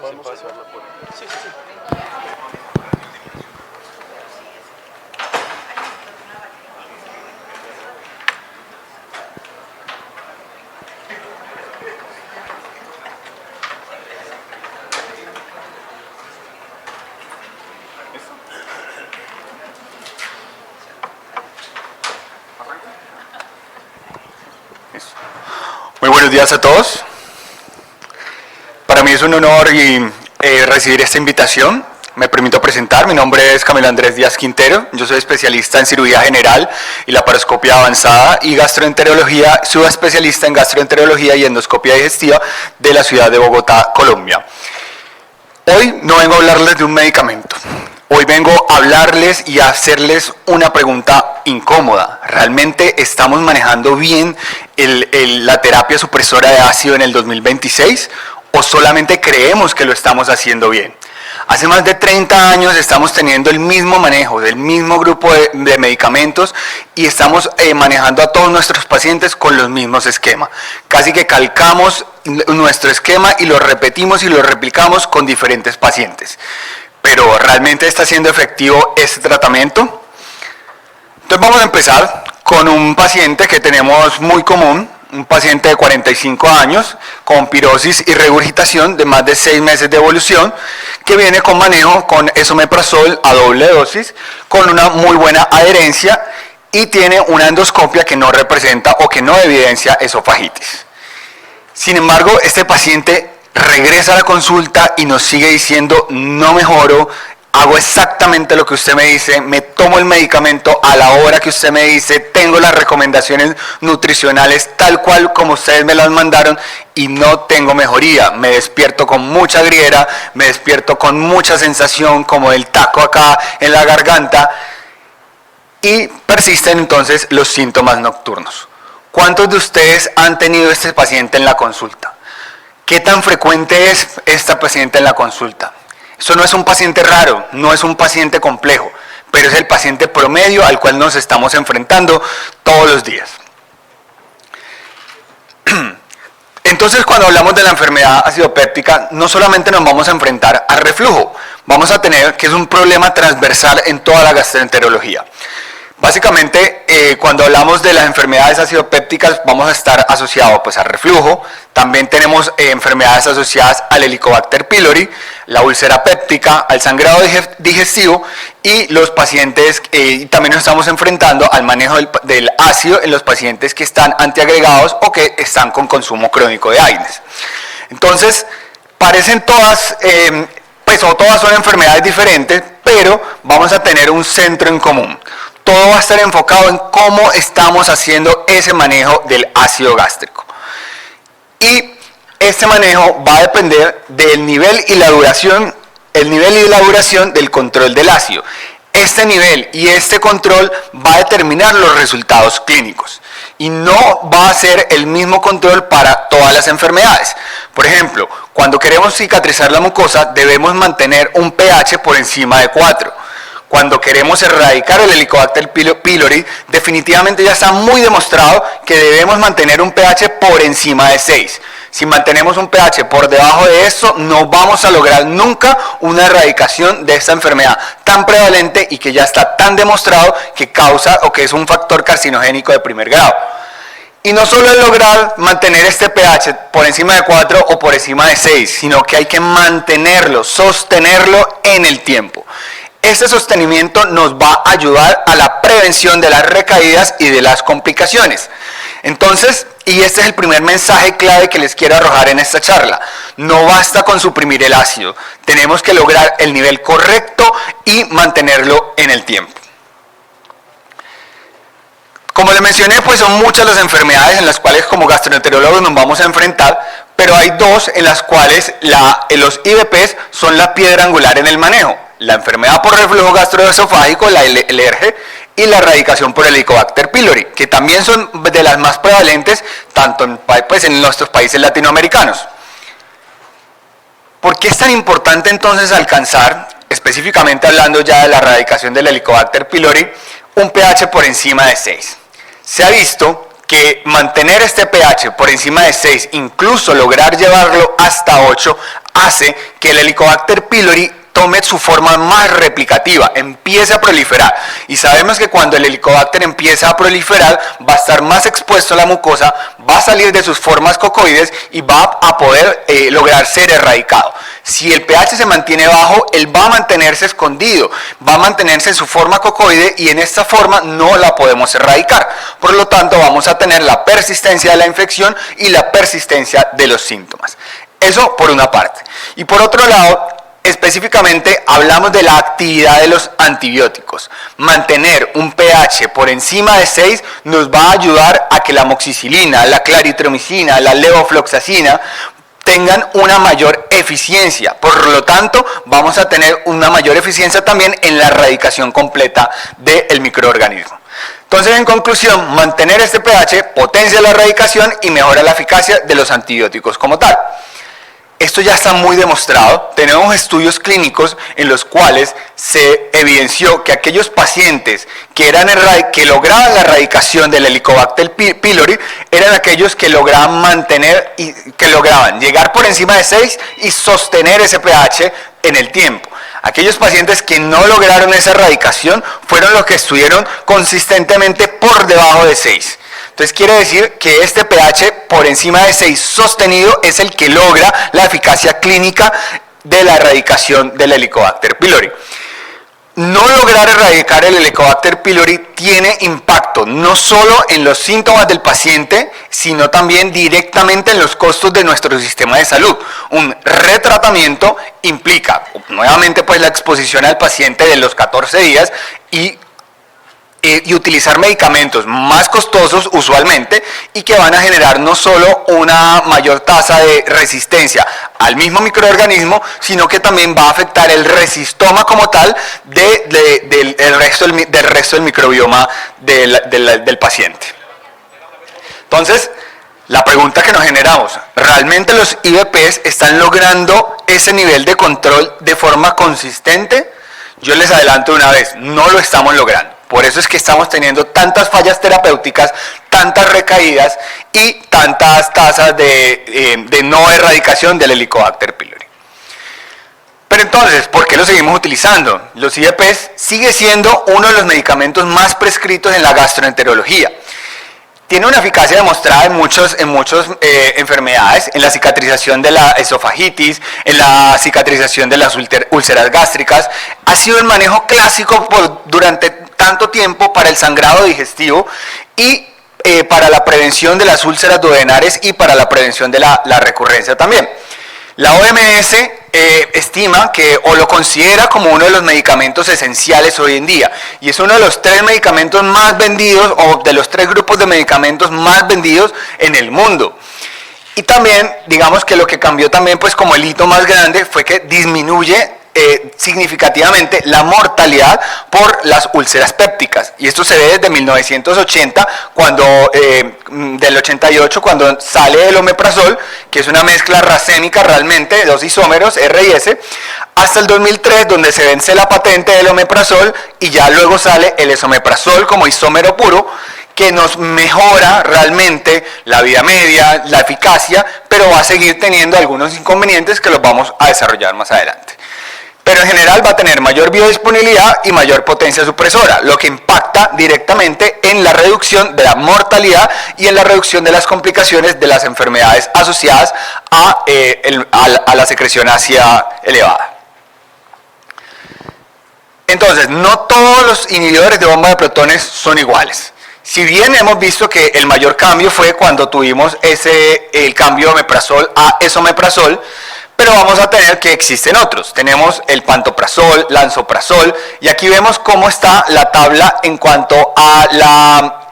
¿Podemos hacerlo por ahí? Sí, sí, sí. Muy buenos días a todos. Para mí es un honor recibir esta invitación. Me permito presentar, mi nombre es Camilo Andrés Díaz Quintero, yo soy especialista en cirugía general y laparoscopia avanzada y gastroenterología, subespecialista en gastroenterología y endoscopia digestiva de la ciudad de Bogotá, Colombia. Hoy no vengo a hablarles de un medicamento, hoy vengo a hablarles y a hacerles una pregunta incómoda. ¿Realmente estamos manejando bien la terapia supresora de ácido en el 2026 o solamente creemos que lo estamos haciendo bien? Hace más de 30 años estamos teniendo el mismo manejo del mismo grupo de medicamentos y estamos manejando a todos nuestros pacientes con los mismos esquemas. Casi que calcamos nuestro esquema y lo repetimos y lo replicamos con diferentes pacientes. Pero ¿realmente está siendo efectivo este tratamiento? Entonces vamos a empezar con un paciente que tenemos muy común, un paciente de 45 años con pirosis y regurgitación de más de 6 meses de evolución, que viene con manejo con esomeprazol a doble dosis, con una muy buena adherencia y tiene una endoscopia que no representa o que no evidencia esofagitis. Sin embargo, este paciente regresa a la consulta y nos sigue diciendo: no mejoro, hago exactamente lo que usted me dice, me tomo el medicamento a la hora que usted me dice, tengo las recomendaciones nutricionales tal cual como ustedes me las mandaron y no tengo mejoría. Me despierto con mucha griera, me despierto con mucha sensación como del taco acá en la garganta y persisten entonces los síntomas nocturnos. ¿Cuántos de ustedes han tenido este paciente en la consulta? ¿Qué tan frecuente es esta paciente en la consulta? Eso no es un paciente raro, no es un paciente complejo, pero es el paciente promedio al cual nos estamos enfrentando todos los días. Entonces, cuando hablamos de la enfermedad acidopéptica, no solamente nos vamos a enfrentar al reflujo, vamos a tener que es un problema transversal en toda la gastroenterología. Básicamente, cuando hablamos de las enfermedades acidopépticas, vamos a estar asociados pues, al reflujo. También tenemos enfermedades asociadas al Helicobacter pylori, la úlcera péptica, al sangrado digestivo y los pacientes, también nos estamos enfrentando al manejo del ácido en los pacientes que están antiagregados o que están con consumo crónico de AINES. Entonces, parecen todas, o todas son enfermedades diferentes, pero vamos a tener un centro en común. Todo va a estar enfocado en cómo estamos haciendo ese manejo del ácido gástrico. Y este manejo va a depender del nivel y la duración, del control del ácido. Este nivel y este control va a determinar los resultados clínicos. Y no va a ser el mismo control para todas las enfermedades. Por ejemplo, cuando queremos cicatrizar la mucosa, debemos mantener un pH por encima de 4. Cuando queremos erradicar el Helicobacter pylori, definitivamente ya está muy demostrado que debemos mantener un pH por encima de 6. Si mantenemos un pH por debajo de eso, no vamos a lograr nunca una erradicación de esta enfermedad tan prevalente y que ya está tan demostrado que causa o que es un factor carcinogénico de primer grado. Y no solo es lograr mantener este pH por encima de 4 o por encima de 6, sino que hay que mantenerlo, sostenerlo en el tiempo. Este sostenimiento nos va a ayudar a la prevención de las recaídas y de las complicaciones. Entonces, y este es el primer mensaje clave que les quiero arrojar en esta charla, no basta con suprimir el ácido, tenemos que lograr el nivel correcto y mantenerlo en el tiempo. Como les mencioné, pues son muchas las enfermedades en las cuales como gastroenterólogos nos vamos a enfrentar, pero hay dos en las cuales los IBPs son la piedra angular en el manejo. La enfermedad por reflujo gastroesofágico, la LERG, y la erradicación por Helicobacter pylori, que también son de las más prevalentes tanto en nuestros países latinoamericanos. ¿Por qué es tan importante entonces alcanzar, específicamente hablando ya de la erradicación del Helicobacter pylori, un pH por encima de 6? Se ha visto que mantener este pH por encima de 6, incluso lograr llevarlo hasta 8, hace que el Helicobacter pylori tome su forma más replicativa, empiece a proliferar. Y sabemos que cuando el Helicobacter empieza a proliferar, va a estar más expuesto a la mucosa, va a salir de sus formas cocoides y va a poder lograr ser erradicado. Si el pH se mantiene bajo, él va a mantenerse escondido, va a mantenerse en su forma cocoide y en esta forma no la podemos erradicar. Por lo tanto, vamos a tener la persistencia de la infección y la persistencia de los síntomas. Eso por una parte. Y por otro lado, específicamente hablamos de la actividad de los antibióticos. Mantener un pH por encima de 6 nos va a ayudar a que la amoxicilina, la claritromicina, la levofloxacina tengan una mayor eficiencia. Por lo tanto, vamos a tener una mayor eficiencia también en la erradicación completa del microorganismo. Entonces, en conclusión, mantener este pH potencia la erradicación y mejora la eficacia de los antibióticos como tal. Esto ya está muy demostrado. Tenemos estudios clínicos en los cuales se evidenció que aquellos pacientes que lograban la erradicación del Helicobacter pylori eran aquellos que lograban mantener y que lograban llegar por encima de 6 y sostener ese pH en el tiempo. Aquellos pacientes que no lograron esa erradicación fueron los que estuvieron consistentemente por debajo de 6. Entonces quiere decir que este pH por encima de 6 sostenido es el que logra la eficacia clínica de la erradicación del Helicobacter pylori. No lograr erradicar el Helicobacter pylori tiene impacto no solo en los síntomas del paciente, sino también directamente en los costos de nuestro sistema de salud. Un retratamiento implica nuevamente pues la exposición al paciente de los 14 días y utilizar medicamentos más costosos usualmente y que van a generar no solo una mayor tasa de resistencia al mismo microorganismo, sino que también va a afectar el resistoma como tal del resto del microbioma del paciente. Entonces, la pregunta que nos generamos, ¿realmente los IVPs están logrando ese nivel de control de forma consistente? Yo les adelanto una vez, no lo estamos logrando. Por eso es que estamos teniendo tantas fallas terapéuticas, tantas recaídas y tantas tasas de no erradicación del Helicobacter pylori. Pero entonces, ¿por qué lo seguimos utilizando? Los IVPs sigue siendo uno de los medicamentos más prescritos en la gastroenterología. Tiene una eficacia demostrada en muchas enfermedades, en la cicatrización de la esofagitis, en la cicatrización de las úlceras gástricas. Ha sido el manejo clásico durante tanto tiempo para el sangrado digestivo y para la prevención de las úlceras duodenales y para la prevención de la recurrencia también. La OMS estima que o lo considera como uno de los medicamentos esenciales hoy en día y es uno de los 3 medicamentos más vendidos o de los 3 grupos de medicamentos más vendidos en el mundo. Y también, digamos que lo que cambió también pues como el hito más grande fue que disminuye significativamente la mortalidad por las úlceras pépticas y esto se ve desde 1980 del 88 cuando sale el omeprazol, que es una mezcla racémica realmente de 2 isómeros R y S, hasta el 2003 donde se vence la patente del omeprazol y ya luego sale el esomeprazol como isómero puro, que nos mejora realmente la vida media, la eficacia, pero va a seguir teniendo algunos inconvenientes que los vamos a desarrollar más adelante. Pero en general va a tener mayor biodisponibilidad y mayor potencia supresora, lo que impacta directamente en la reducción de la mortalidad y en la reducción de las complicaciones de las enfermedades asociadas a la secreción ácida elevada. Entonces, no todos los inhibidores de bomba de protones son iguales. Si bien hemos visto que el mayor cambio fue cuando tuvimos el cambio de omeprazol a esomeprazol, pero vamos a tener que existen otros. Tenemos el pantoprazol, lansoprazol, y aquí vemos cómo está la tabla en cuanto a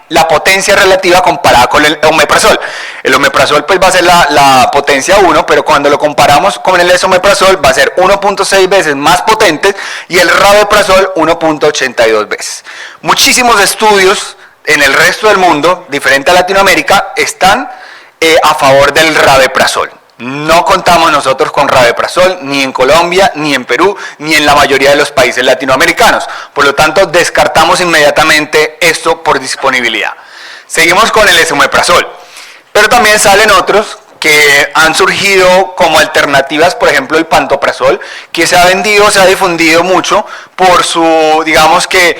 la potencia relativa comparada con el omeprazol. El omeprazol pues va a ser la potencia 1, pero cuando lo comparamos con el esomeprazol va a ser 1.6 veces más potente y el rabeprazol 1.82 veces. Muchísimos estudios en el resto del mundo, diferente a Latinoamérica, están a favor del rabeprazol. No contamos nosotros con rabeprazol ni en Colombia, ni en Perú, ni en la mayoría de los países latinoamericanos. Por lo tanto, descartamos inmediatamente esto por disponibilidad. Seguimos con el esomeprazol. Pero también salen otros, que han surgido como alternativas, por ejemplo el pantoprazol, que se ha vendido, se ha difundido mucho por su, digamos que,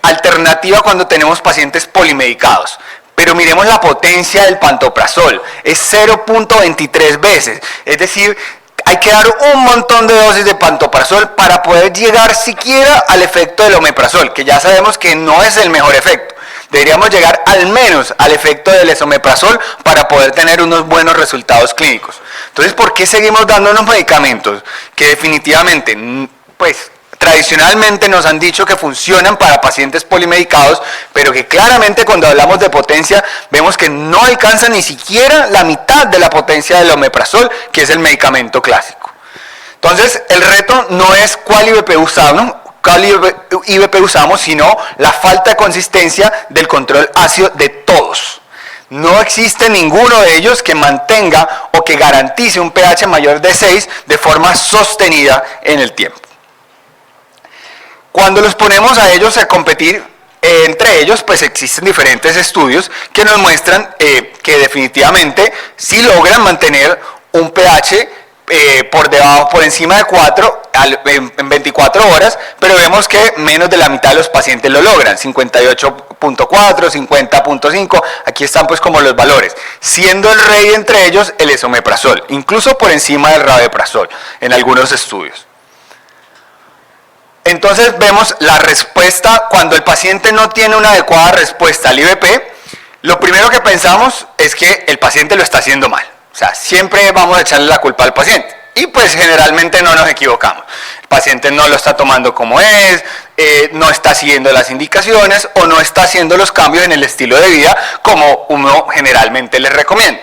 alternativa cuando tenemos pacientes polimedicados. Pero miremos la potencia del pantoprazol, es 0.23 veces, es decir, hay que dar un montón de dosis de pantoprazol para poder llegar siquiera al efecto del omeprazol, que ya sabemos que no es el mejor efecto. Deberíamos llegar al menos al efecto del esomeprazol para poder tener unos buenos resultados clínicos. Entonces, ¿por qué seguimos dando unos medicamentos que definitivamente, pues, tradicionalmente nos han dicho que funcionan para pacientes polimedicados, pero que claramente cuando hablamos de potencia vemos que no alcanzan ni siquiera la mitad de la potencia del omeprazol, que es el medicamento clásico? Entonces, el reto no es cuál IVP usamos, sino la falta de consistencia del control ácido de todos. No existe ninguno de ellos que mantenga o que garantice un pH mayor de 6 de forma sostenida en el tiempo. Cuando los ponemos a ellos a competir entre ellos, pues existen diferentes estudios que nos muestran que definitivamente sí logran mantener un pH por encima de 4 en 24 horas, pero vemos que menos de la mitad de los pacientes lo logran, 58.4, 50.5, aquí están pues como los valores, siendo el rey entre ellos el esomeprazol, incluso por encima del rabeprazol en algunos estudios. Entonces vemos la respuesta cuando el paciente no tiene una adecuada respuesta al IVP. Lo primero que pensamos es que el paciente lo está haciendo mal. O sea, siempre vamos a echarle la culpa al paciente. Y pues generalmente no nos equivocamos. El paciente no lo está tomando como es, no está siguiendo las indicaciones o no está haciendo los cambios en el estilo de vida como uno generalmente les recomienda.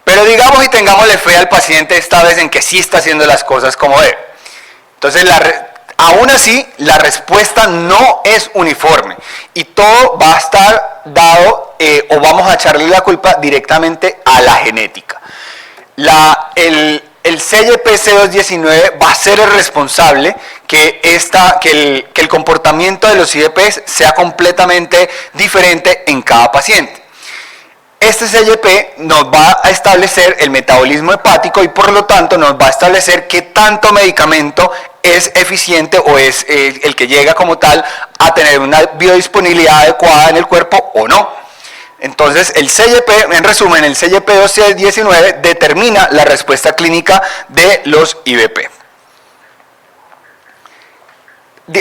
Pero digamos y tengámosle fe al paciente esta vez en que sí está haciendo las cosas como debe. Entonces aún así, la respuesta no es uniforme y todo va a estar dado o vamos a echarle la culpa directamente a la genética. El CYP-C219 va a ser el responsable que el comportamiento de los IVPs sea completamente diferente en cada paciente. Este CYP nos va a establecer el metabolismo hepático y por lo tanto nos va a establecer qué tanto medicamento es eficiente o es el que llega como tal a tener una biodisponibilidad adecuada en el cuerpo o no. Entonces el CYP, en resumen, el CYP-219 determina la respuesta clínica de los IVP.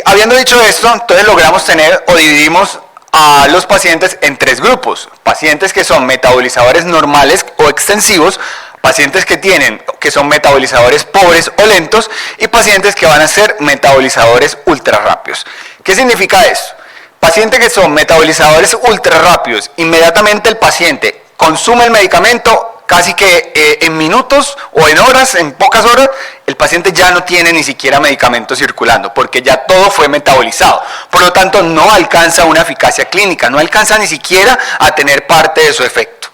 Habiendo dicho esto, entonces logramos tener o dividimos a los pacientes en tres grupos: pacientes que son metabolizadores normales o extensivos, pacientes que son metabolizadores pobres o lentos y pacientes que van a ser metabolizadores ultra rápidos. ¿Qué significa eso? Pacientes que son metabolizadores ultra rápidos, inmediatamente el paciente consume el medicamento, casi que en minutos o en horas, en pocas horas, el paciente ya no tiene ni siquiera medicamento circulando, porque ya todo fue metabolizado. Por lo tanto, no alcanza una eficacia clínica, no alcanza ni siquiera a tener parte de su efecto.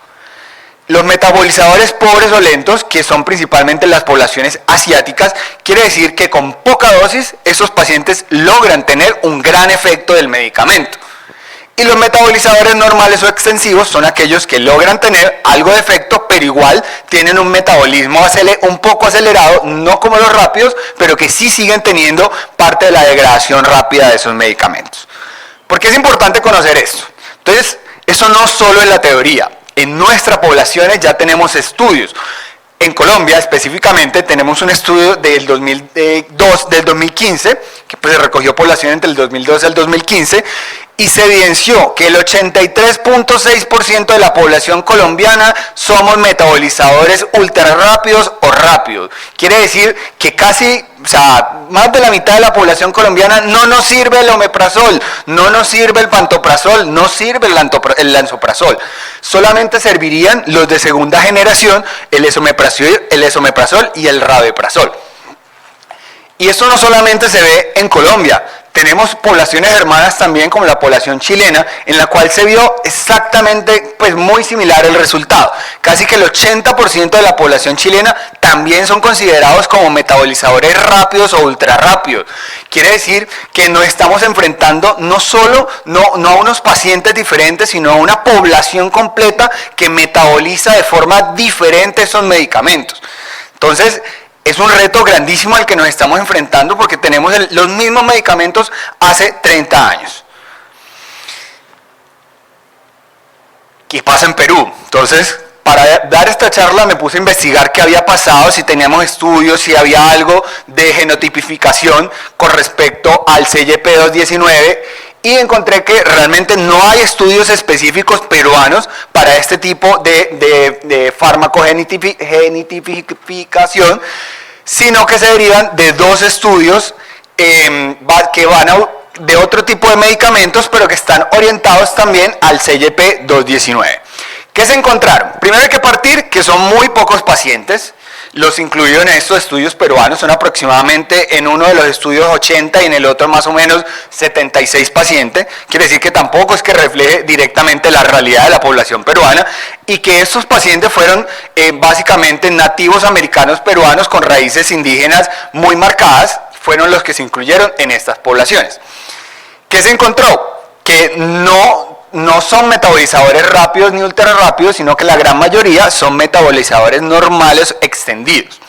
Los metabolizadores pobres o lentos, que son principalmente las poblaciones asiáticas, quiere decir que con poca dosis, esos pacientes logran tener un gran efecto del medicamento. Y los metabolizadores normales o extensivos son aquellos que logran tener algo de efecto, pero igual tienen un metabolismo un poco acelerado, no como los rápidos, pero que sí siguen teniendo parte de la degradación rápida de esos medicamentos. ¿Por qué es importante conocer esto? Entonces, eso no solo es la teoría. En nuestras poblaciones ya tenemos estudios. En Colombia específicamente tenemos un estudio del 2015, que pues recogió población entre el 2012 al 2015, y se evidenció que el 83.6% de la población colombiana somos metabolizadores ultra rápidos o rápidos. Quiere decir que casi, más de la mitad de la población colombiana no nos sirve el omeprazol, no nos sirve el pantoprazol, no sirve el lansoprazol. Solamente servirían los de segunda generación, el esomeprazol y el rabeprazol. Y esto no solamente se ve en Colombia, tenemos poblaciones hermanas también, como la población chilena, en la cual se vio exactamente, pues muy similar el resultado. Casi que el 80% de la población chilena también son considerados como metabolizadores rápidos o ultra rápidos. Quiere decir que nos estamos enfrentando no solo no a unos pacientes diferentes, sino a una población completa que metaboliza de forma diferente esos medicamentos. Entonces, es un reto grandísimo al que nos estamos enfrentando porque tenemos los mismos medicamentos hace 30 años. ¿Qué pasa en Perú? Entonces, para dar esta charla me puse a investigar qué había pasado, si teníamos estudios, si había algo de genotipificación con respecto al CYP219, y encontré que realmente no hay estudios específicos peruanos para este tipo de farmacogenitificación, sino que se derivan de dos estudios que van de otro tipo de medicamentos, pero que están orientados también al CYP219. ¿Qué se encontraron? Primero hay que partir que son muy pocos pacientes. Los incluidos en estos estudios peruanos son aproximadamente en uno de los estudios 80 y en el otro más o menos 76 pacientes. Quiere decir que tampoco es que refleje directamente la realidad de la población peruana y que estos pacientes fueron básicamente nativos americanos peruanos con raíces indígenas muy marcadas, fueron los que se incluyeron en estas poblaciones. ¿Qué se encontró? Que no son metabolizadores rápidos ni ultra rápidos, sino que la gran mayoría son metabolizadores normales extendidos.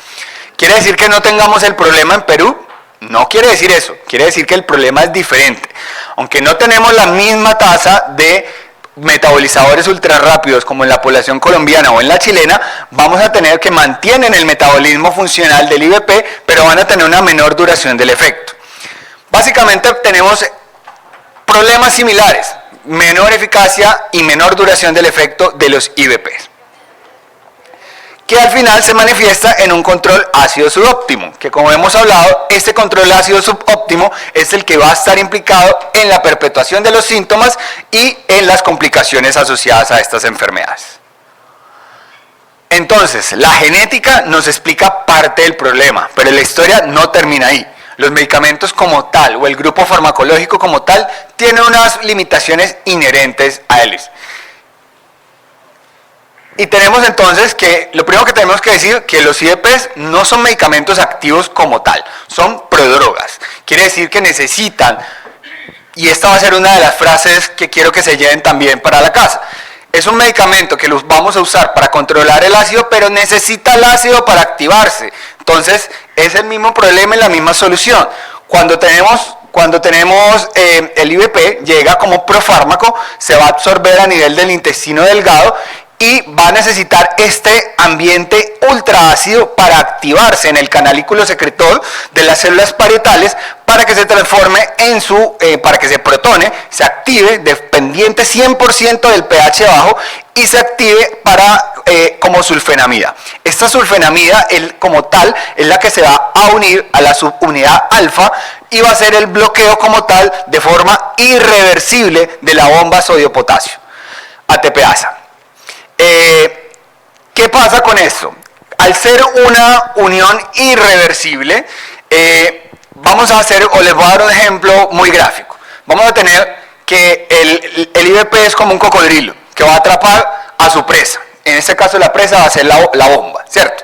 ¿Quiere decir que no tengamos el problema en Perú? No quiere decir eso, quiere decir que el problema es diferente. Aunque no tenemos la misma tasa de metabolizadores ultra rápidos como en la población colombiana o en la chilena, vamos a tener que mantienen el metabolismo funcional del IBP, pero van a tener una menor duración del efecto. Básicamente tenemos problemas similares, menor eficacia y menor duración del efecto de los IBPs, que al final se manifiesta en un control ácido subóptimo, que como hemos hablado, este control ácido subóptimo es el que va a estar implicado en la perpetuación de los síntomas y en las complicaciones asociadas a estas enfermedades. Entonces, la genética nos explica parte del problema, pero la historia no termina ahí. Los medicamentos como tal o el grupo farmacológico como tal tiene unas limitaciones inherentes a ellos. Y tenemos entonces que, lo primero que tenemos que decir, que los IEPs no son medicamentos activos como tal, son prodrogas. Quiere decir que necesitan, y esta va a ser una de las frases que quiero que se lleven también para la casa, es un medicamento que los vamos a usar para controlar el ácido, pero necesita el ácido para activarse. Entonces, es el mismo problema y la misma solución. Cuando tenemos el IBP, llega como profármaco, se va a absorber a nivel del intestino delgado y va a necesitar este ambiente ultraácido para activarse en el canalículo secretor de las células parietales para que se transforme en para que se protone, se active dependiente 100% del pH bajo y se active como sulfenamida. Esta sulfenamida como tal es la que se va a unir a la subunidad alfa y va a ser el bloqueo como tal de forma irreversible de la bomba sodio-potasio, ATPasa. ¿Qué pasa con esto? Al ser una unión irreversible, vamos a hacer, o les voy a dar un ejemplo muy gráfico. Vamos a tener que el IBP es como un cocodrilo que va a atrapar a su presa. En este caso la presa va a ser la bomba, ¿cierto?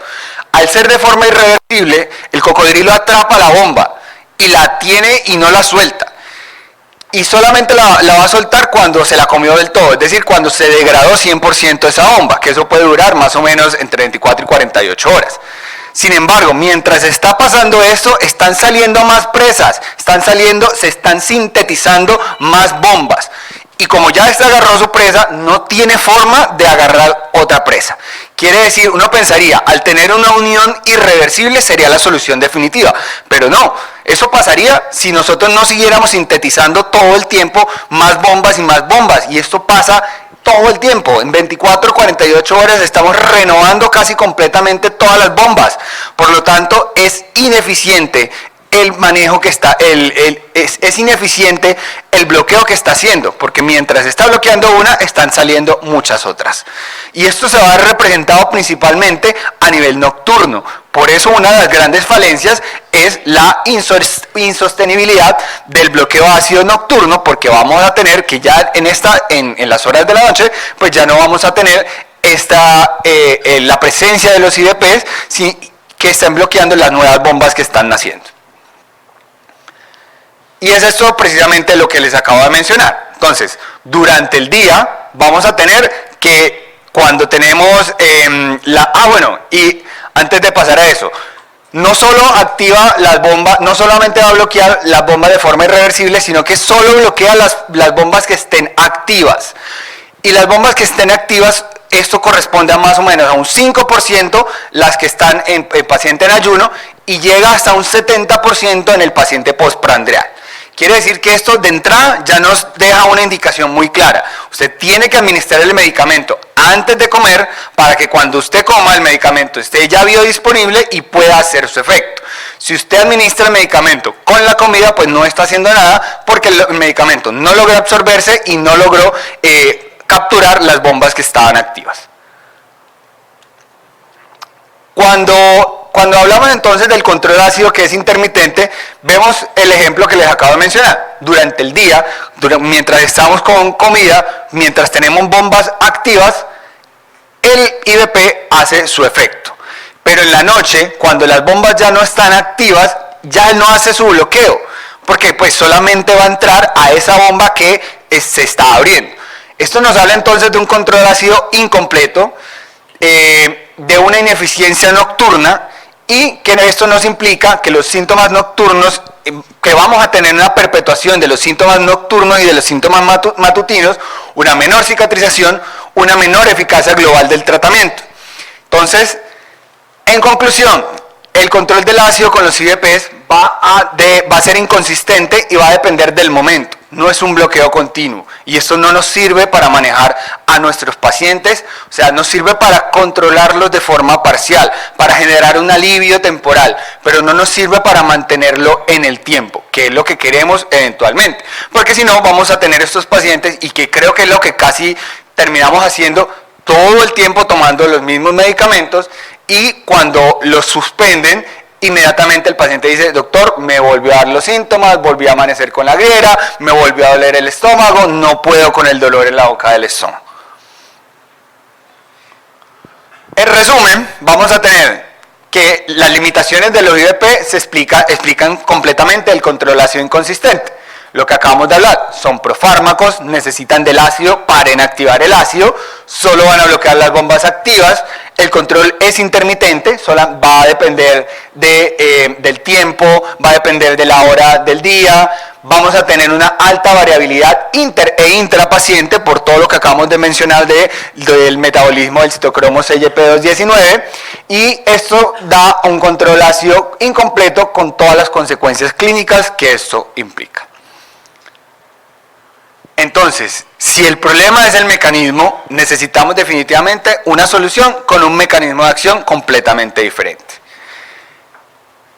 Al ser de forma irreversible, el cocodrilo atrapa la bomba y la tiene y no la suelta. Y solamente la va a soltar cuando se la comió del todo, es decir, cuando se degradó 100% esa bomba, que eso puede durar más o menos entre 24 y 48 horas. Sin embargo, mientras está pasando esto, están saliendo más presas, se están sintetizando más bombas. Y como ya este agarró su presa, no tiene forma de agarrar otra presa. Quiere decir, uno pensaría, al tener una unión irreversible sería la solución definitiva, pero no, eso pasaría si nosotros no siguiéramos sintetizando todo el tiempo más bombas y más bombas, y esto pasa todo el tiempo. En 24 o 48 horas estamos renovando casi completamente todas las bombas, por lo tanto es ineficiente el manejo que está, es ineficiente el bloqueo que está haciendo, porque mientras está bloqueando una, están saliendo muchas otras. Y esto se va a ver representado principalmente a nivel nocturno. Por eso una de las grandes falencias es la insostenibilidad del bloqueo ácido nocturno, porque vamos a tener que ya en las horas de la noche, pues ya no vamos a tener la presencia de los IDPs que están bloqueando las nuevas bombas que están naciendo. Y es esto precisamente lo que les acabo de mencionar. Entonces, durante el día vamos a tener que cuando tenemos y antes de pasar a eso, no solo activa las bombas, no solamente va a bloquear las bombas de forma irreversible, sino que solo bloquea las bombas que estén activas. Y las bombas que estén activas, esto corresponde a más o menos a un 5% las que están en el paciente en ayuno y llega hasta un 70% en el paciente postprandial. Quiere decir que esto de entrada ya nos deja una indicación muy clara. Usted tiene que administrar el medicamento antes de comer para que cuando usted coma el medicamento esté ya biodisponible y pueda hacer su efecto. Si usted administra el medicamento con la comida, pues no está haciendo nada porque el medicamento no logró absorberse y no logró capturar las bombas que estaban activas. Cuando hablamos entonces del control ácido que es intermitente, vemos el ejemplo que les acabo de mencionar. Durante el día, mientras estamos con comida, mientras tenemos bombas activas, el IDP hace su efecto. Pero en la noche, cuando las bombas ya no están activas, ya no hace su bloqueo, porque pues solamente va a entrar a esa bomba que se está abriendo. Esto nos habla entonces de un control ácido incompleto, de una ineficiencia nocturna, y que esto nos implica que los síntomas nocturnos, que vamos a tener una perpetuación de los síntomas nocturnos y de los síntomas matutinos, una menor cicatrización, una menor eficacia global del tratamiento. Entonces, en conclusión, el control del ácido con los IDPs va a ser inconsistente y va a depender del momento. No es un bloqueo continuo y esto no nos sirve para manejar a nuestros pacientes, o sea, nos sirve para controlarlos de forma parcial, para generar un alivio temporal, pero no nos sirve para mantenerlo en el tiempo, que es lo que queremos eventualmente, porque si no vamos a tener estos pacientes, y que creo que es lo que casi terminamos haciendo todo el tiempo, tomando los mismos medicamentos, y cuando los suspenden, inmediatamente el paciente dice: doctor, me volvió a dar los síntomas, volví a amanecer con la griera, me volvió a doler el estómago, no puedo con el dolor en la boca del estómago. En resumen, vamos a tener que las limitaciones de los IDP explican completamente el control ácido inconsistente. Lo que acabamos de hablar, son profármacos, necesitan del ácido para inactivar el ácido, solo van a bloquear las bombas activas, el control es intermitente, solo va a depender del tiempo, va a depender de la hora del día, vamos a tener una alta variabilidad inter e intrapaciente por todo lo que acabamos de mencionar del metabolismo del citocromo CYP219, y esto da un control ácido incompleto con todas las consecuencias clínicas que esto implica. Entonces, si el problema es el mecanismo, necesitamos definitivamente una solución con un mecanismo de acción completamente diferente.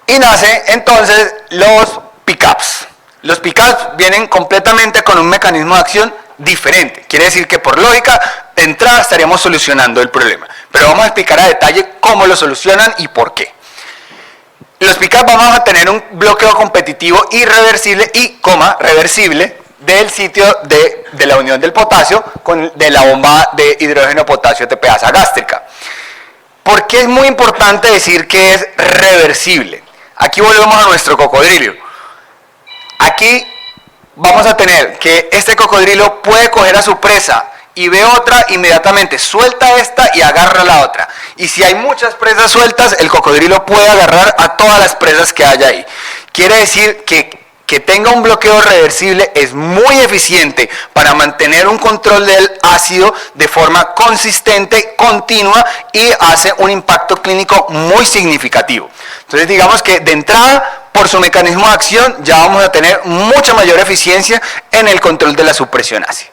Y nace entonces los PICAPs. Los PICAPs vienen completamente con un mecanismo de acción diferente. Quiere decir que por lógica, de entrada estaríamos solucionando el problema. Pero vamos a explicar a detalle cómo lo solucionan y por qué. Los PICAPs vamos a tener un bloqueo competitivo irreversible y reversible del sitio de la unión del potasio de la bomba de hidrógeno potasio TPasa gástrica. ¿Por qué es muy importante decir que es reversible? Aquí volvemos a nuestro cocodrilo. Aquí vamos a tener que este cocodrilo puede coger a su presa y ve otra, inmediatamente suelta esta y agarra la otra. Y si hay muchas presas sueltas, el cocodrilo puede agarrar a todas las presas que haya ahí. Quiere decir que tenga un bloqueo reversible es muy eficiente para mantener un control del ácido de forma consistente, continua, y hace un impacto clínico muy significativo. Entonces digamos que de entrada, por su mecanismo de acción, ya vamos a tener mucha mayor eficiencia en el control de la supresión ácida.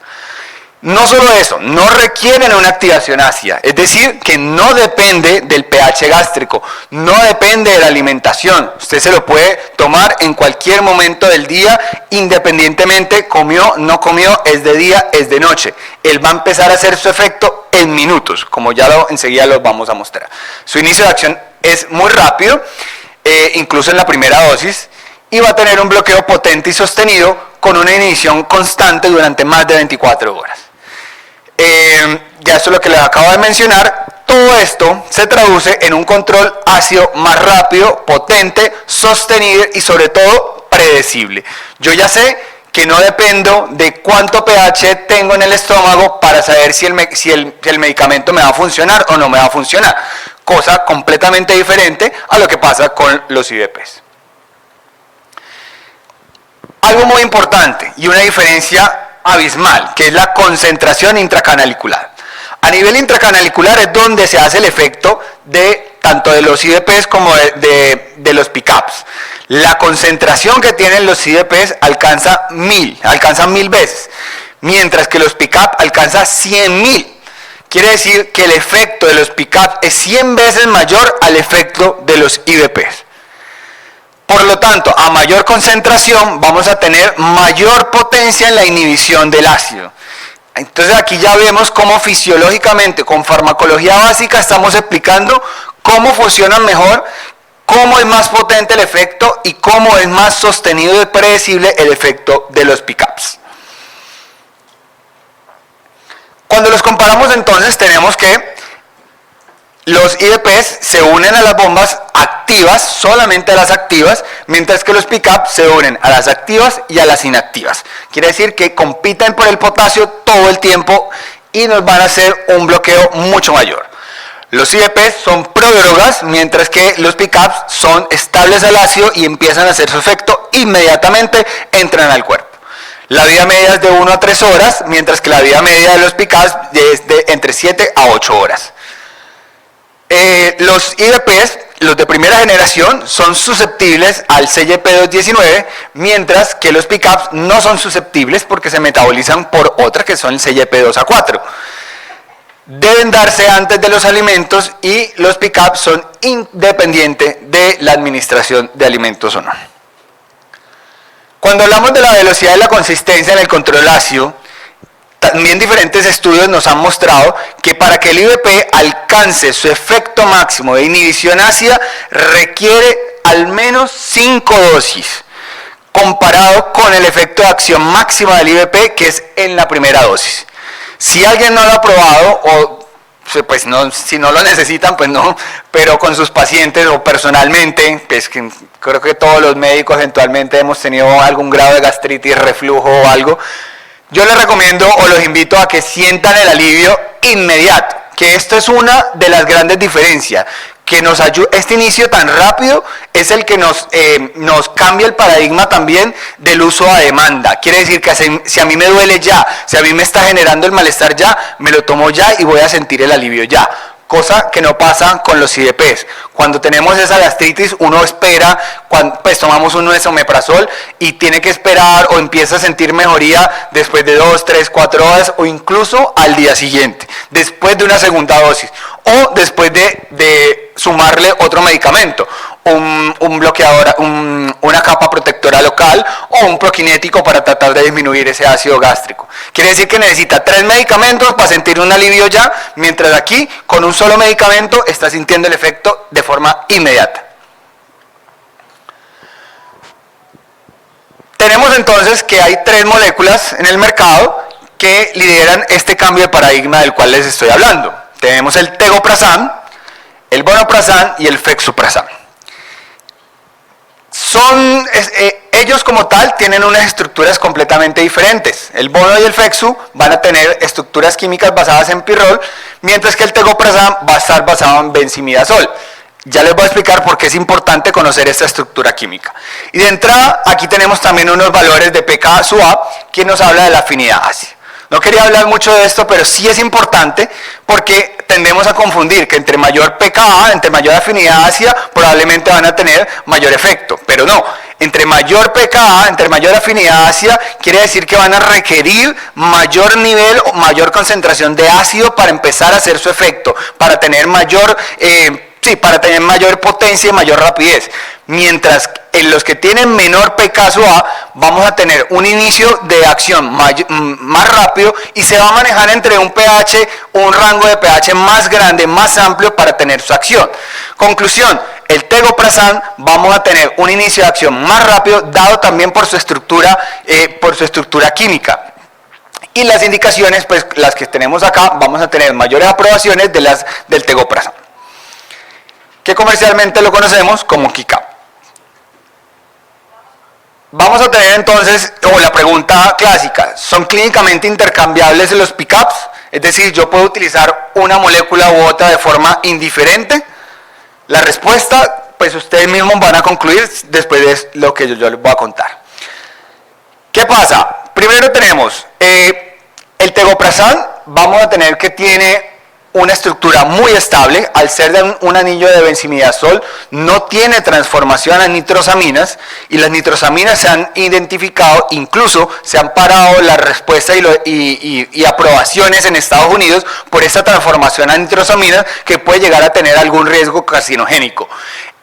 No solo eso, no requieren una activación ácida, es decir, que no depende del pH gástrico, no depende de la alimentación. Usted se lo puede tomar en cualquier momento del día, independientemente comió, no comió, es de día, es de noche. Él va a empezar a hacer su efecto en minutos, como ya enseguida lo vamos a mostrar. Su inicio de acción es muy rápido, incluso en la primera dosis, y va a tener un bloqueo potente y sostenido con una inhibición constante durante más de 24 horas. Ya esto es lo que les acabo de mencionar. Todo esto se traduce en un control ácido más rápido, potente, sostenido y sobre todo predecible. Yo ya sé que no dependo de cuánto pH tengo en el estómago para saber si el medicamento me va a funcionar o no me va a funcionar, cosa completamente diferente a lo que pasa con los IVPs. Algo muy importante y una diferencia abismal, que es la concentración intracanalicular. A nivel intracanalicular es donde se hace el efecto de tanto de los IVPs como de los PICAPs. La concentración que tienen los IVPs alcanza 1000 veces, mientras que los PICAP alcanza 100.000. Quiere decir que el efecto de los PICAP es 100 veces mayor al efecto de los IVPs. Por lo tanto, a mayor concentración vamos a tener mayor potencia en la inhibición del ácido. Entonces aquí ya vemos cómo fisiológicamente, con farmacología básica, estamos explicando cómo funcionan mejor, cómo es más potente el efecto y cómo es más sostenido y predecible el efecto de los PICAPs. Cuando los comparamos entonces tenemos que los IVPs se unen a las bombas activas, solamente a las activas, mientras que los PICAP se unen a las activas y a las inactivas. Quiere decir que compiten por el potasio todo el tiempo y nos van a hacer un bloqueo mucho mayor. Los IVPs son prodrogas, mientras que los PICAP son estables al ácido y empiezan a hacer su efecto inmediatamente, entran al cuerpo. La vida media es de 1 a 3 horas, mientras que la vida media de los PICAP es de entre 7 a 8 horas. Los IVPs, los de primera generación, son susceptibles al CYP219, mientras que los PICAPs no son susceptibles porque se metabolizan por otra que son el CYP2A4. Deben darse antes de los alimentos y los PICAPs son independientes de la administración de alimentos o no. Cuando hablamos de la velocidad y la consistencia en el control ácido, también diferentes estudios nos han mostrado que para que el IVP alcance su efecto máximo de inhibición ácida requiere al menos 5 dosis, comparado con el efecto de acción máxima del IVP que es en la primera dosis. Si alguien no lo ha probado o pues no, si no lo necesitan, pues no, pero con sus pacientes o personalmente, pues que creo que todos los médicos eventualmente hemos tenido algún grado de gastritis, reflujo o algo. Yo les recomiendo o los invito a que sientan el alivio inmediato, que esto es una de las grandes diferencias, que nos ayuda, este inicio tan rápido es el que nos cambia el paradigma también del uso a demanda. Quiere decir que si a mí me duele ya, si a mí me está generando el malestar ya, me lo tomo ya y voy a sentir el alivio ya. Cosa que no pasa con los IVPs. Cuando tenemos esa gastritis, uno espera, pues tomamos un omeprazol y tiene que esperar o empieza a sentir mejoría después de 2, 3, 4 horas o incluso al día siguiente, después de una segunda dosis o después de sumarle otro medicamento, un bloqueador, una capa protectora local o un prokinético para tratar de disminuir ese ácido gástrico. Quiere decir que necesita 3 medicamentos para sentir un alivio ya, mientras aquí con un solo medicamento está sintiendo el efecto de forma inmediata. Tenemos entonces que hay 3 moléculas en el mercado que lideran este cambio de paradigma del cual les estoy hablando. Tenemos el tegoprazán, el vonoprazán y el fexuprazán. Ellos como tal tienen unas estructuras completamente diferentes. El bono y el fexu van a tener estructuras químicas basadas en pirrol, mientras que el tegoprazán va a estar basado en benzimidazol. Ya les voy a explicar por qué es importante conocer esta estructura química. Y de entrada, aquí tenemos también unos valores de pKa que nos habla de la afinidad ácida. No quería hablar mucho de esto, pero sí es importante porque tendemos a confundir que entre mayor pKa, entre mayor afinidad ácida, probablemente van a tener mayor efecto, pero no. Entre mayor pKa, entre mayor afinidad ácida, quiere decir que van a requerir mayor nivel o mayor concentración de ácido para empezar a hacer su efecto, para tener mayor potencia y mayor rapidez. Mientras en los que tienen menor pKa, vamos a tener un inicio de acción más rápido y se va a manejar entre un rango de pH más grande, más amplio para tener su acción. Conclusión, el tegoprazán vamos a tener un inicio de acción más rápido, dado también por su estructura química. Y las indicaciones, pues las que tenemos acá, vamos a tener mayores aprobaciones del tegoprazán, que comercialmente lo conocemos como KICAP. Vamos a tener entonces, la pregunta clásica, ¿son clínicamente intercambiables los PICAPs? Es decir, ¿yo puedo utilizar una molécula u otra de forma indiferente? La respuesta, pues ustedes mismos van a concluir después de lo que yo les voy a contar. ¿Qué pasa? Primero tenemos el tegoprazán, vamos a tener que tiene una estructura muy estable, al ser de un anillo de benzimidazol, no tiene transformación a nitrosaminas, y las nitrosaminas se han identificado, incluso se han parado la respuesta y aprobaciones en Estados Unidos por esta transformación a nitrosaminas que puede llegar a tener algún riesgo carcinogénico.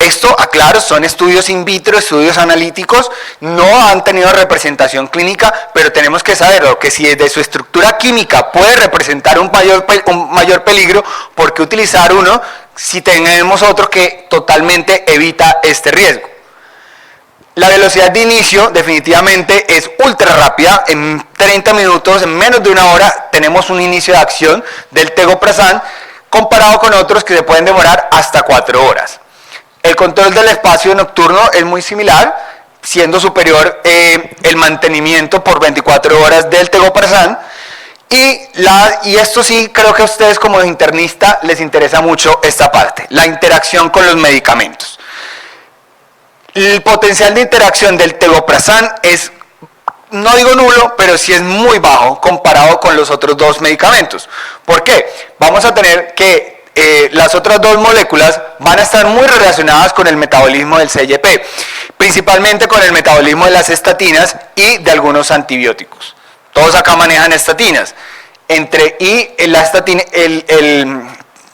Esto, aclaro, son estudios in vitro, estudios analíticos, no han tenido representación clínica, pero tenemos que saberlo, que si desde su estructura química puede representar un mayor peligro, ¿por qué utilizar uno si tenemos otro que totalmente evita este riesgo? La velocidad de inicio definitivamente es ultra rápida, en 30 minutos, en menos de una hora, tenemos un inicio de acción del tegoprazán, comparado con otros que se pueden demorar hasta 4 horas. El control del espacio nocturno es muy similar, siendo superior el mantenimiento por 24 horas del tegoprazán. Y esto sí, creo que a ustedes como internista les interesa mucho esta parte, la interacción con los medicamentos. El potencial de interacción del tegoprazán es, no digo nulo, pero sí es muy bajo comparado con los otros dos medicamentos. ¿Por qué? Vamos a tener que las otras dos moléculas van a estar muy relacionadas con el metabolismo del CYP, principalmente con el metabolismo de las estatinas y de algunos antibióticos. Todos acá manejan estatinas.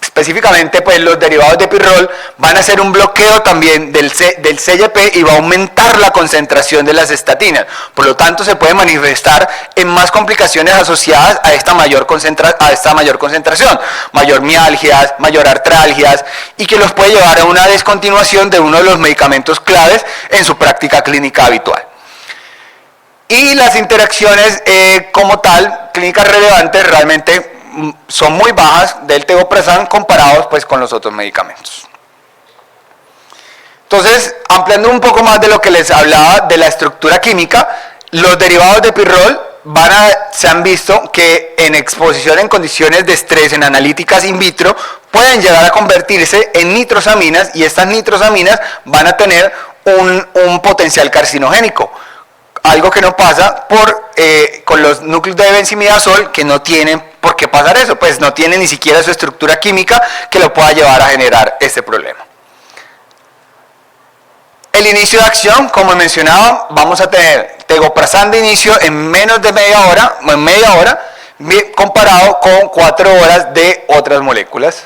Específicamente, pues los derivados de pirrol van a hacer un bloqueo también del CYP y va a aumentar la concentración de las estatinas. Por lo tanto, se puede manifestar en más complicaciones asociadas a esta mayor concentración, mayor mialgias, mayor artralgias, y que los puede llevar a una descontinuación de uno de los medicamentos claves en su práctica clínica habitual. Y las interacciones como tal, clínicas relevantes, realmente son muy bajas del tegoprazán comparados pues con los otros medicamentos. Entonces, ampliando un poco más de lo que les hablaba de la estructura química, los derivados de pirrol se han visto que en exposición en condiciones de estrés en analíticas in vitro pueden llegar a convertirse en nitrosaminas, y estas nitrosaminas van a tener un potencial carcinogénico. Algo que no pasa con los núcleos de benzimidazol, que no tienen por qué pasar eso, pues no tiene ni siquiera su estructura química que lo pueda llevar a generar este problema. El inicio de acción, como mencionaba, vamos a tener tegoprazán de inicio en menos de media hora, comparado con 4 horas de otras moléculas.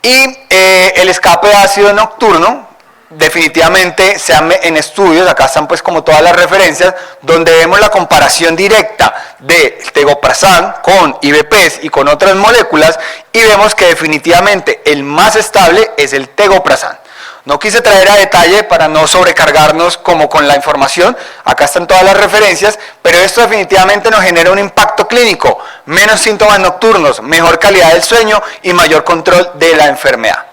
Y el escape de ácido nocturno, definitivamente en estudios, acá están pues como todas las referencias, donde vemos la comparación directa de tegoprazán con IVPs y con otras moléculas, y vemos que definitivamente el más estable es el tegoprazán. No quise traer a detalle para no sobrecargarnos como con la información, acá están todas las referencias, pero esto definitivamente nos genera un impacto clínico, menos síntomas nocturnos, mejor calidad del sueño y mayor control de la enfermedad.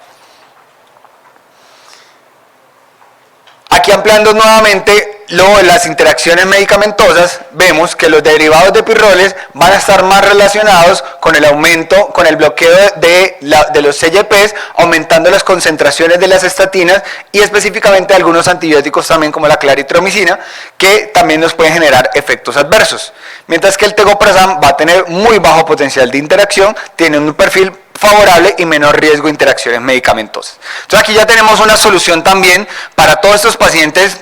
Aquí ampliando nuevamente, las interacciones medicamentosas, vemos que los derivados de pirroles van a estar más relacionados con el aumento, con el bloqueo de los CYPs, aumentando las concentraciones de las estatinas y específicamente algunos antibióticos también como la claritromicina, que también nos pueden generar efectos adversos. Mientras que el tegoprazán va a tener muy bajo potencial de interacción, tiene un perfil favorable y menor riesgo de interacciones medicamentosas. Entonces aquí ya tenemos una solución también para todos estos pacientes.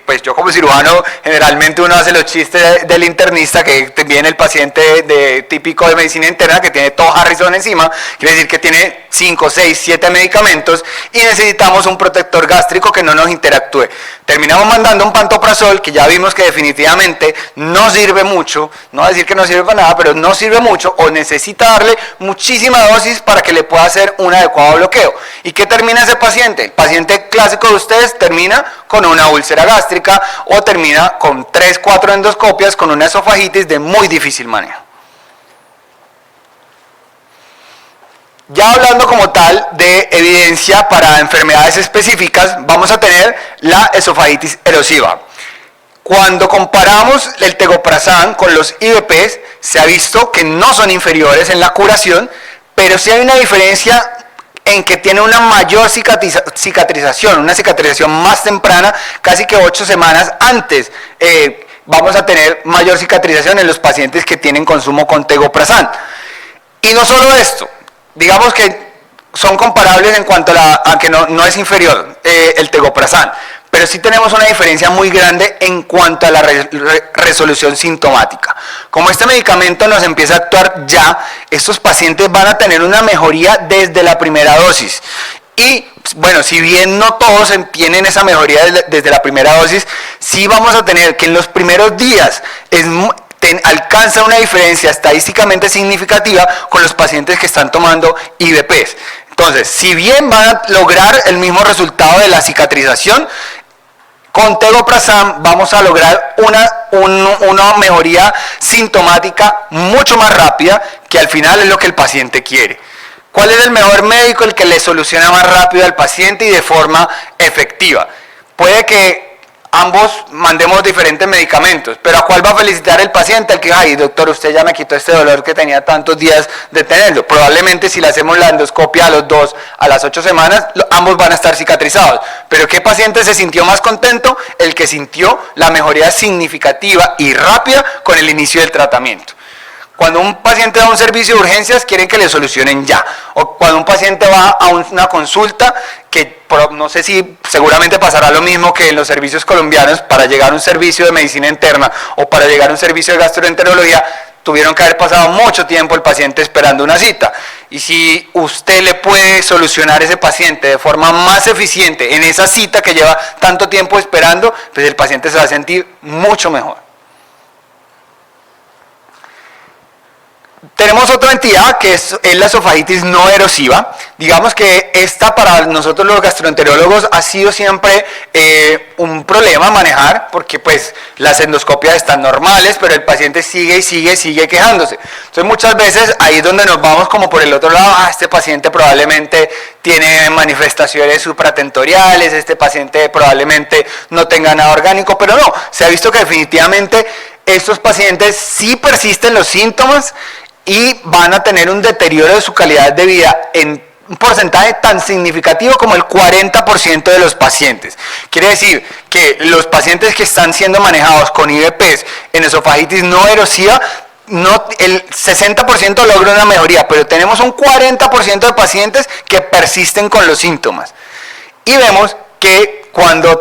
Pues yo como cirujano generalmente uno hace los chistes del internista que viene el paciente típico de medicina interna que tiene todo Harrison encima, quiere decir que tiene 5, 6, 7 medicamentos y necesitamos un protector gástrico que no nos interactúe. Terminamos mandando un pantoprazol que ya vimos que definitivamente no sirve mucho, no voy a decir que no sirve para nada, pero no sirve mucho o necesita darle muchísima dosis para que le pueda hacer un adecuado bloqueo. ¿Y qué termina ese paciente? El paciente clásico de ustedes termina con una úlcera gástrica o termina con 3, 4 endoscopias con una esofagitis de muy difícil manejo. Ya hablando como tal de evidencia para enfermedades específicas, vamos a tener la esofagitis erosiva. Cuando comparamos el tegoprazán con los IVPs, se ha visto que no son inferiores en la curación, pero sí hay una diferencia en que tiene una mayor cicatrización, una cicatrización más temprana, casi que 8 semanas antes. Vamos a tener mayor cicatrización en los pacientes que tienen consumo con tegoprazán. Y no solo esto, digamos que son comparables en cuanto a que no es inferior el tegoprazán, pero sí tenemos una diferencia muy grande en cuanto a la resolución sintomática. Como este medicamento nos empieza a actuar ya, estos pacientes van a tener una mejoría desde la primera dosis. Y bueno, si bien no todos tienen esa mejoría desde la primera dosis, sí vamos a tener que en los primeros días alcanza una diferencia estadísticamente significativa con los pacientes que están tomando IVPs. Entonces, si bien van a lograr el mismo resultado de la cicatrización, con tegoprazán vamos a lograr una mejoría sintomática mucho más rápida, que al final es lo que el paciente quiere. ¿Cuál es el mejor médico? El que le soluciona más rápido al paciente y de forma efectiva. Puede que ambos mandemos diferentes medicamentos, pero ¿a cuál va a felicitar el paciente? El que, ay doctor, usted ya me quitó este dolor que tenía tantos días de tenerlo. Probablemente si le hacemos la endoscopia a las 8 semanas, ambos van a estar cicatrizados. Pero ¿qué paciente se sintió más contento? El que sintió la mejoría significativa y rápida con el inicio del tratamiento. Cuando un paciente va a un servicio de urgencias, quieren que le solucionen ya. O cuando un paciente va a una consulta, que no sé si seguramente pasará lo mismo que en los servicios colombianos, para llegar a un servicio de medicina interna o para llegar a un servicio de gastroenterología, tuvieron que haber pasado mucho tiempo el paciente esperando una cita. Y si usted le puede solucionar a ese paciente de forma más eficiente en esa cita que lleva tanto tiempo esperando, pues el paciente se va a sentir mucho mejor. Tenemos otra entidad que es la esofagitis no erosiva. Digamos que esta para nosotros los gastroenterólogos ha sido siempre un problema manejar, porque pues las endoscopias están normales, pero el paciente sigue quejándose. Entonces muchas veces ahí es donde nos vamos como por el otro lado, este paciente probablemente tiene manifestaciones supratentoriales, este paciente probablemente no tenga nada orgánico, pero no, se ha visto que definitivamente estos pacientes sí persisten los síntomas y van a tener un deterioro de su calidad de vida en un porcentaje tan significativo como el 40% de los pacientes. Quiere decir que los pacientes que están siendo manejados con IVPs en esofagitis no erosiva, el 60% logra una mejoría, pero tenemos un 40% de pacientes que persisten con los síntomas. Y vemos que cuando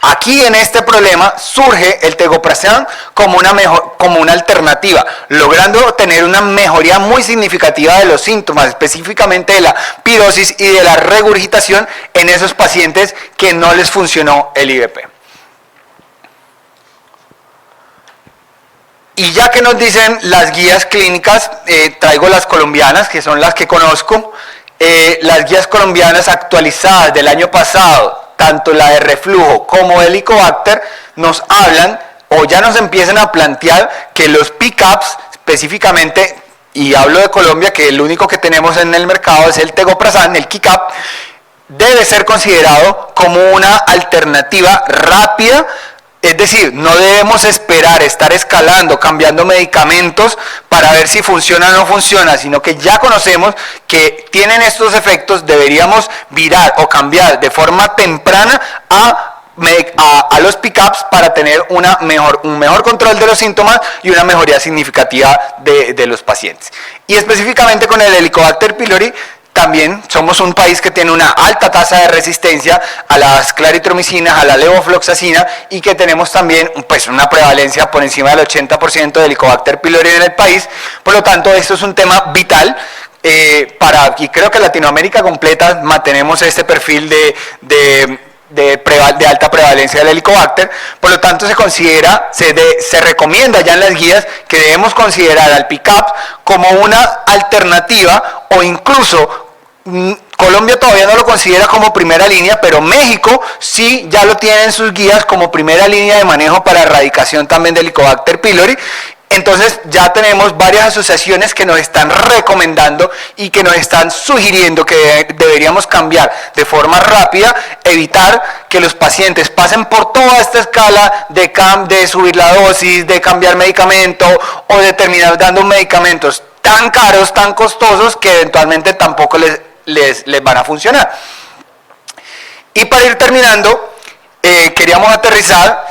aquí en este problema surge el tegoprazán como una alternativa, logrando tener una mejoría muy significativa de los síntomas, específicamente de la pirosis y de la regurgitación en esos pacientes que no les funcionó el IVP. Y ya que nos dicen las guías clínicas, traigo las colombianas, que son las que conozco. Las guías colombianas actualizadas del año pasado, tanto la de reflujo como de Helicobacter, nos hablan o ya nos empiezan a plantear que los PCAPs específicamente, y hablo de Colombia, que el único que tenemos en el mercado es el tegoprazán, el KICAP, debe ser considerado como una alternativa rápida. Es decir, no debemos esperar estar escalando, cambiando medicamentos para ver si funciona o no funciona, sino que ya conocemos que tienen estos efectos, deberíamos virar o cambiar de forma temprana a los pick-ups para tener un mejor control de los síntomas y una mejoría significativa de los pacientes. Y específicamente con el Helicobacter pylori, también somos un país que tiene una alta tasa de resistencia a las claritromicinas, a la levofloxacina, y que tenemos también pues, una prevalencia por encima del 80% de Helicobacter pylori en el país. Por lo tanto, esto es un tema vital y creo que Latinoamérica completa mantenemos este perfil de alta prevalencia del Helicobacter. Por lo tanto, se recomienda ya en las guías que debemos considerar al pick-up como una alternativa, o incluso Colombia todavía no lo considera como primera línea, pero México sí ya lo tiene en sus guías como primera línea de manejo para erradicación también del Helicobacter pylori. Entonces ya tenemos varias asociaciones que nos están recomendando y que nos están sugiriendo que deberíamos cambiar de forma rápida, evitar que los pacientes pasen por toda esta escala de subir la dosis, de cambiar medicamento o de terminar dando medicamentos tan caros, tan costosos, que eventualmente tampoco les van a funcionar. Y para ir terminando, queríamos aterrizar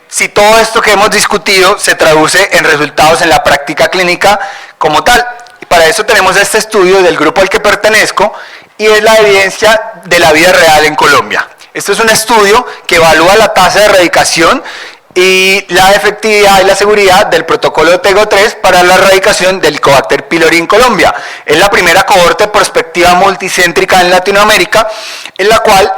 si todo esto que hemos discutido se traduce en resultados en la práctica clínica como tal. Y para eso tenemos este estudio del grupo al que pertenezco, y es la evidencia de la vida real en Colombia. Este es un estudio que evalúa la tasa de erradicación y la efectividad y la seguridad del protocolo de TEGO3 para la erradicación del Helicobacter pylori en Colombia. Es la primera cohorte prospectiva multicéntrica en Latinoamérica, en la cual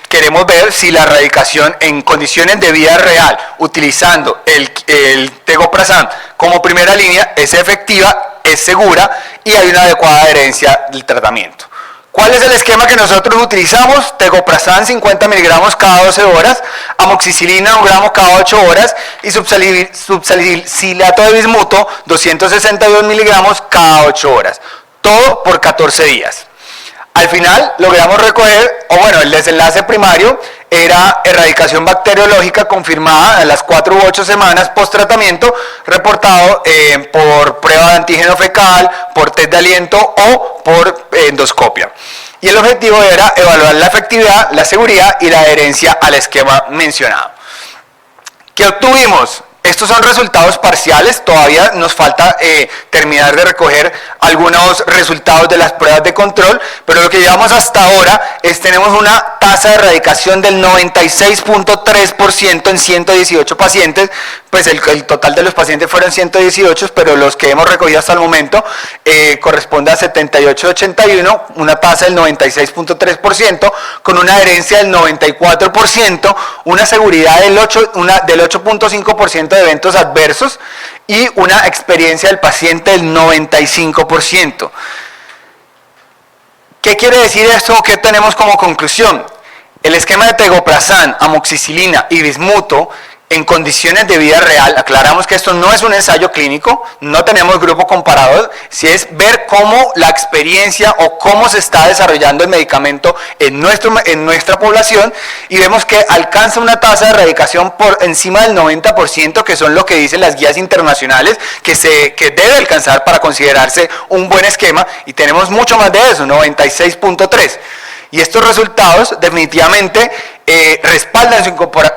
queremos ver si la erradicación en condiciones de vida real, utilizando el tegoprazan como primera línea, es efectiva, es segura y hay una adecuada adherencia del tratamiento. ¿Cuál es el esquema que nosotros utilizamos? Tegoprazan 50 miligramos cada 12 horas, amoxicilina 1 gramo cada 8 horas y subsalicilato de bismuto 262 miligramos cada 8 horas. Todo por 14 días. Al final logramos recoger, el desenlace primario era erradicación bacteriológica confirmada a las 4 u 8 semanas post tratamiento, reportado por prueba de antígeno fecal, por test de aliento o por endoscopia. Y el objetivo era evaluar la efectividad, la seguridad y la adherencia al esquema mencionado. ¿Qué obtuvimos? Estos son resultados parciales, todavía nos falta terminar de recoger algunos resultados de las pruebas de control, pero lo que llevamos hasta ahora es tenemos una tasa de erradicación del 96.3% en 118 pacientes, pues el total de los pacientes fueron 118, pero los que hemos recogido hasta el momento corresponde a 78-81, una tasa del 96.3%, con una adherencia del 94%, una seguridad del 8.5% de eventos adversos y una experiencia del paciente del 95%. ¿Qué quiere decir esto? ¿Qué tenemos como conclusión? El esquema de tegoprazan, amoxicilina y bismuto en condiciones de vida real, aclaramos que esto no es un ensayo clínico, no tenemos grupo comparado, si es ver cómo la experiencia o cómo se está desarrollando el medicamento en nuestra población, y vemos que alcanza una tasa de erradicación por encima del 90%, que son lo que dicen las guías internacionales, que debe alcanzar para considerarse un buen esquema, y tenemos mucho más de eso, 96.3%. Y estos resultados definitivamente respaldan su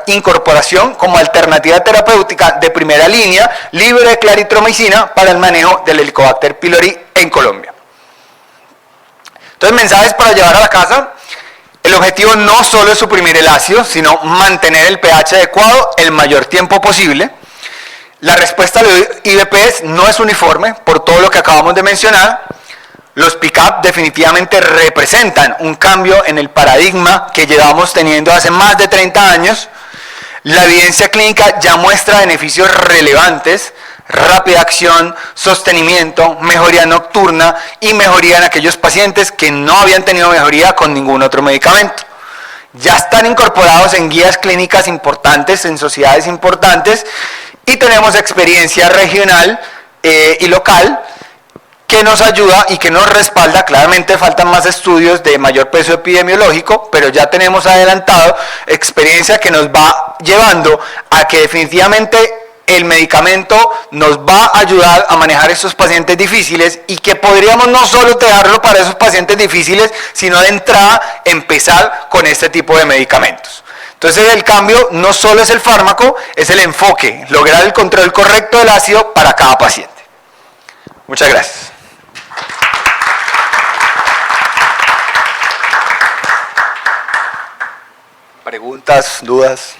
incorporación como alternativa terapéutica de primera línea, libre de claritromicina para el manejo del Helicobacter pylori en Colombia. Entonces, mensajes para llevar a la casa. El objetivo no solo es suprimir el ácido, sino mantener el pH adecuado el mayor tiempo posible. La respuesta a los IVPs no es uniforme por todo lo que acabamos de mencionar. Los pick-up definitivamente representan un cambio en el paradigma que llevamos teniendo hace más de 30 años. La evidencia clínica ya muestra beneficios relevantes, rápida acción, sostenimiento, mejoría nocturna y mejoría en aquellos pacientes que no habían tenido mejoría con ningún otro medicamento. Ya están incorporados en guías clínicas importantes, en sociedades importantes, y tenemos experiencia regional y local que nos ayuda y que nos respalda. Claramente faltan más estudios de mayor peso epidemiológico, pero ya tenemos adelantado experiencia que nos va llevando a que definitivamente el medicamento nos va a ayudar a manejar estos pacientes difíciles y que podríamos no solo dejarlo para esos pacientes difíciles, sino de entrada empezar con este tipo de medicamentos. Entonces el cambio no solo es el fármaco, es el enfoque, lograr el control correcto del ácido para cada paciente. Muchas gracias. ¿Preguntas, dudas?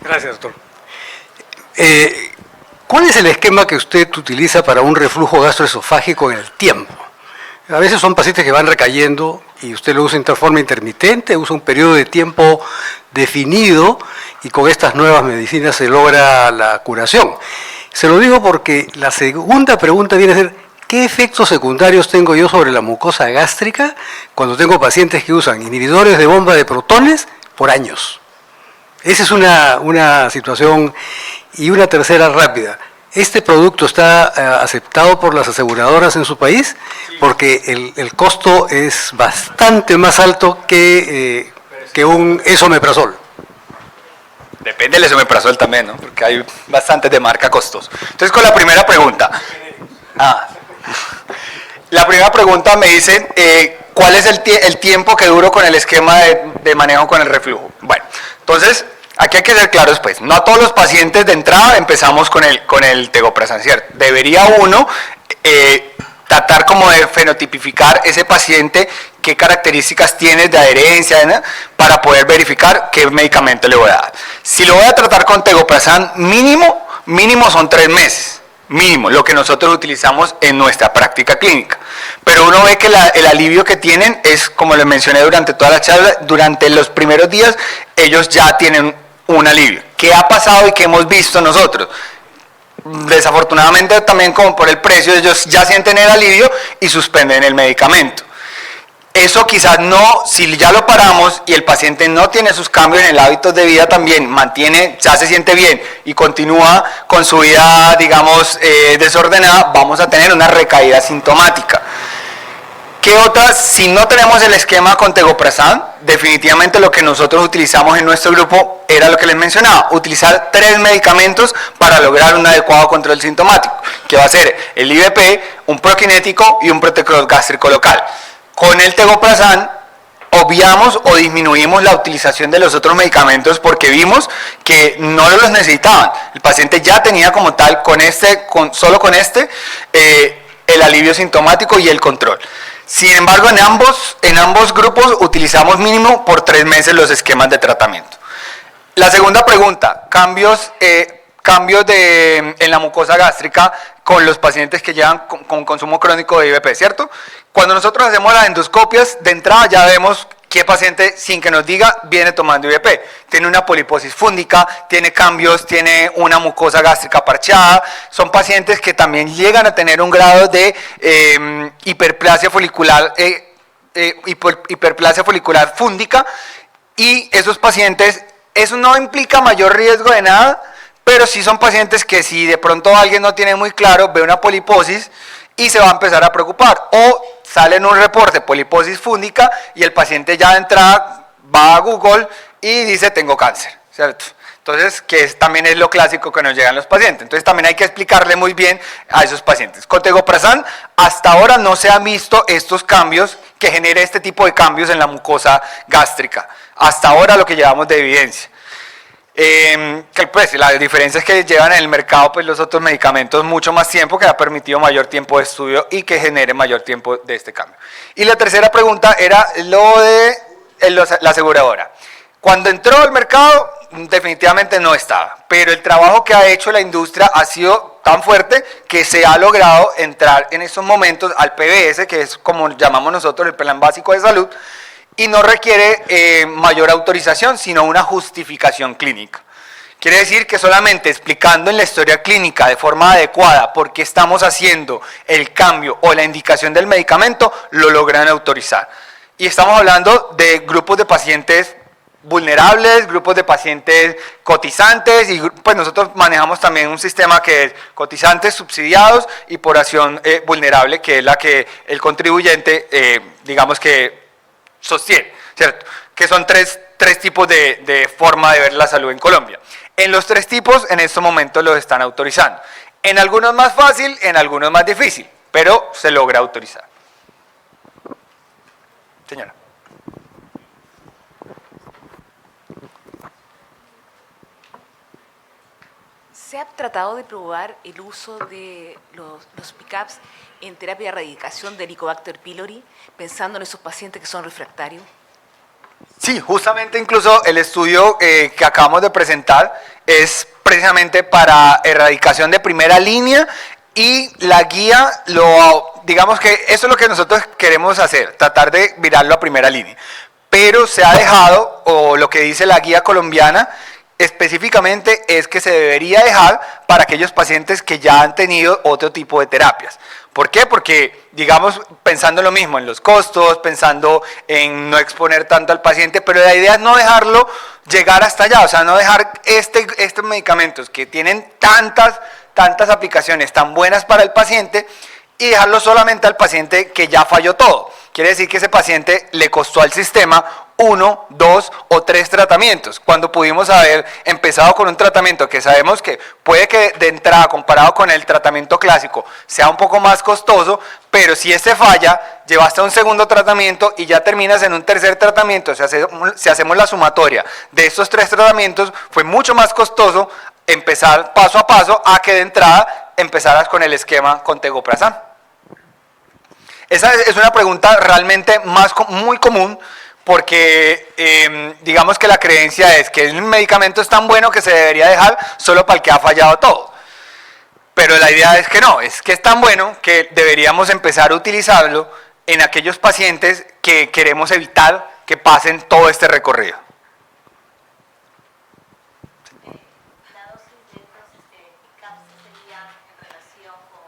Gracias, doctor. ¿Cuál es el esquema que usted utiliza para un reflujo gastroesofágico en el tiempo? A veces son pacientes que van recayendo y usted lo usa de forma intermitente, usa un periodo de tiempo definido y con estas nuevas medicinas se logra la curación. Se lo digo porque la segunda pregunta viene a ser: ¿qué efectos secundarios tengo yo sobre la mucosa gástrica cuando tengo pacientes que usan inhibidores de bomba de protones por años? Esa es una situación. Y una tercera rápida: ¿este producto está aceptado por las aseguradoras en su país? Porque el costo es bastante más alto que un esomeprazol. Depende del esomeprazol también, ¿no? Porque hay bastantes de marca costoso. Entonces, con la primera pregunta. La primera pregunta me dice, ¿cuál es el tiempo que duro con el esquema de manejo con el reflujo? Bueno, entonces, aquí hay que ser claros, pues, no a todos los pacientes de entrada empezamos con el tegoprazan, ¿cierto? Debería uno tratar como de fenotipificar ese paciente, qué características tiene de adherencia, ¿no?, para poder verificar qué medicamento le voy a dar. Si lo voy a tratar con tegoprazan, mínimo son 3 meses. Mínimo, lo que nosotros utilizamos en nuestra práctica clínica. Pero uno ve que el alivio que tienen es, como les mencioné durante toda la charla, durante los primeros días ellos ya tienen un alivio. ¿Qué ha pasado y qué hemos visto nosotros? Desafortunadamente también, como por el precio, ellos ya sienten el alivio y suspenden el medicamento. Eso quizás no, si ya lo paramos y el paciente no tiene sus cambios en el hábito de vida también, ya se siente bien y continúa con su vida, digamos, desordenada, vamos a tener una recaída sintomática. ¿Qué otras? Si no tenemos el esquema con tegoprazan, definitivamente lo que nosotros utilizamos en nuestro grupo era lo que les mencionaba: utilizar 3 medicamentos para lograr un adecuado control sintomático, que va a ser el IVP, un prokinético y un protector gástrico local. Con el tegoprazan obviamos o disminuimos la utilización de los otros medicamentos porque vimos que no los necesitaban. El paciente ya tenía como tal solo con este el alivio sintomático y el control. Sin embargo, en ambos grupos utilizamos mínimo por 3 meses los esquemas de tratamiento. La segunda pregunta: cambios en la mucosa gástrica con los pacientes que llevan con consumo crónico de IVP, ¿cierto? Cuando nosotros hacemos las endoscopias, de entrada ya vemos qué paciente, sin que nos diga, viene tomando IVP. Tiene una poliposis fúngica, tiene cambios, tiene una mucosa gástrica parchada. Son pacientes que también llegan a tener un grado de hiperplasia folicular fúngica, y esos pacientes, eso no implica mayor riesgo de nada, pero sí son pacientes que si de pronto alguien no tiene muy claro, ve una poliposis y se va a empezar a preocupar, o sale en un reporte poliposis fúngica y el paciente ya de entrada va a Google y dice tengo cáncer, ¿cierto? Entonces, también es lo clásico que nos llegan los pacientes. Entonces también hay que explicarle muy bien a esos pacientes. Con tegoprazan hasta ahora no se han visto estos cambios que genere este tipo de cambios en la mucosa gástrica. Hasta ahora lo que llevamos de evidencia. Pues la diferencia es que llevan en el mercado pues los otros medicamentos mucho más tiempo, que ha permitido mayor tiempo de estudio y que genere mayor tiempo de este cambio. Y la tercera pregunta era lo de la aseguradora. Cuando entró al mercado definitivamente no estaba, pero el trabajo que ha hecho la industria ha sido tan fuerte que se ha logrado entrar en estos momentos al PBS, que es como llamamos nosotros el Plan Básico de Salud, y no requiere mayor autorización, sino una justificación clínica. Quiere decir que solamente explicando en la historia clínica de forma adecuada por qué estamos haciendo el cambio o la indicación del medicamento, lo logran autorizar. Y estamos hablando de grupos de pacientes vulnerables, grupos de pacientes cotizantes y pues nosotros manejamos también un sistema que es cotizantes subsidiados y población vulnerable, que es la que el contribuyente digamos que sostiene, ¿cierto? Que son tres tipos de forma de ver la salud en Colombia. En los tres tipos en estos momentos los están autorizando. En algunos más fácil, en algunos más difícil, pero se logra autorizar. Señora. ¿Se ha tratado de probar el uso de los pickups en terapia de erradicación del Helicobacter pylori, pensando en esos pacientes que son refractarios? Sí, justamente incluso el estudio que acabamos de presentar es precisamente para erradicación de primera línea y la guía, digamos que eso es lo que nosotros queremos hacer, tratar de virarlo a primera línea. Pero se ha dejado, o lo que dice la guía colombiana, específicamente es que se debería dejar para aquellos pacientes que ya han tenido otro tipo de terapias. ¿Por qué? Porque, digamos, pensando en lo mismo, en los costos, pensando en no exponer tanto al paciente, pero la idea es no dejarlo llegar hasta allá, o sea, no dejar estos medicamentos que tienen tantas aplicaciones tan buenas para el paciente y dejarlo solamente al paciente que ya falló todo. Quiere decir que ese paciente le costó al sistema 1, 2 o 3 tratamientos, cuando pudimos haber empezado con un tratamiento que sabemos que puede que de entrada comparado con el tratamiento clásico sea un poco más costoso, pero si este falla, llevaste a un segundo tratamiento y ya terminas en un tercer tratamiento. Si hacemos la sumatoria de estos 3 tratamientos, fue mucho más costoso empezar paso a paso a que de entrada empezaras con el esquema con tegoprazán. Esa es una pregunta realmente muy común, porque digamos que la creencia es que el medicamento es tan bueno que se debería dejar solo para el que ha fallado todo. Pero la idea es que no, es que es tan bueno que deberíamos empezar a utilizarlo en aquellos pacientes que queremos evitar que pasen todo este recorrido. La dosis de estos pickups sería en relación con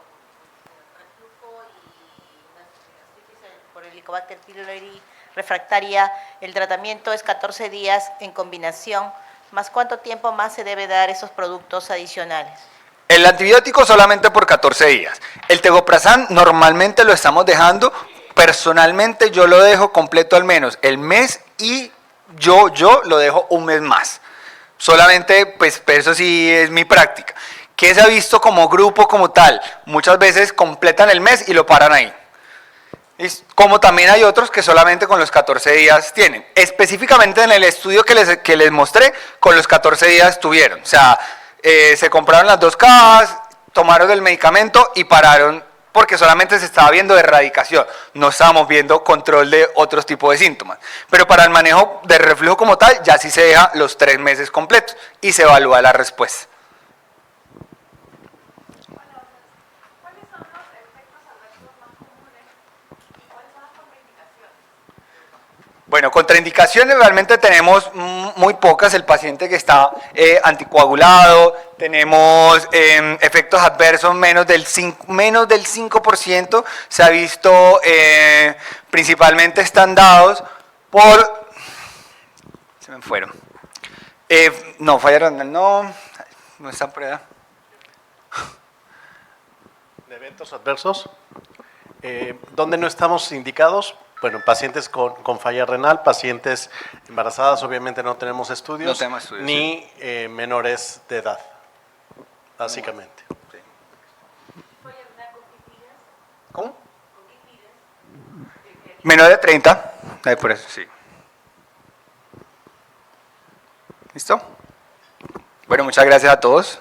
reflujo y gastritis por el Helicobacter pylori refractaria. El tratamiento es 14 días en combinación. ¿Más cuánto tiempo más se debe dar esos productos adicionales? El antibiótico solamente por 14 días. El tegoprazán normalmente lo estamos dejando, personalmente yo lo dejo completo al menos el mes y yo lo dejo un mes más. Solamente, pues eso sí es mi práctica. ¿Qué se ha visto como grupo como tal? Muchas veces completan el mes y lo paran ahí. Como también hay otros que solamente con los 14 días tienen. Específicamente en el estudio que les mostré, con los 14 días tuvieron. O sea, se compraron las 2 cajas, tomaron el medicamento y pararon porque solamente se estaba viendo erradicación, no estábamos viendo control de otros tipos de síntomas. Pero para el manejo del reflujo como tal, ya sí se deja los 3 meses completos y se evalúa la respuesta. Bueno, contraindicaciones realmente tenemos muy pocas. El paciente que está anticoagulado, tenemos efectos adversos menos del 5%, se ha visto principalmente están dados por... Se me fueron. No, falla renal, no está prueba. ¿De eventos adversos? ¿Dónde no estamos indicados? Bueno, pacientes con falla renal, pacientes embarazadas, obviamente no tenemos estudios, No tenemos estudios, ni menores de edad, básicamente. Sí. ¿Cómo? Menor de 30, por eso sí. ¿Listo? Bueno, muchas gracias a todos.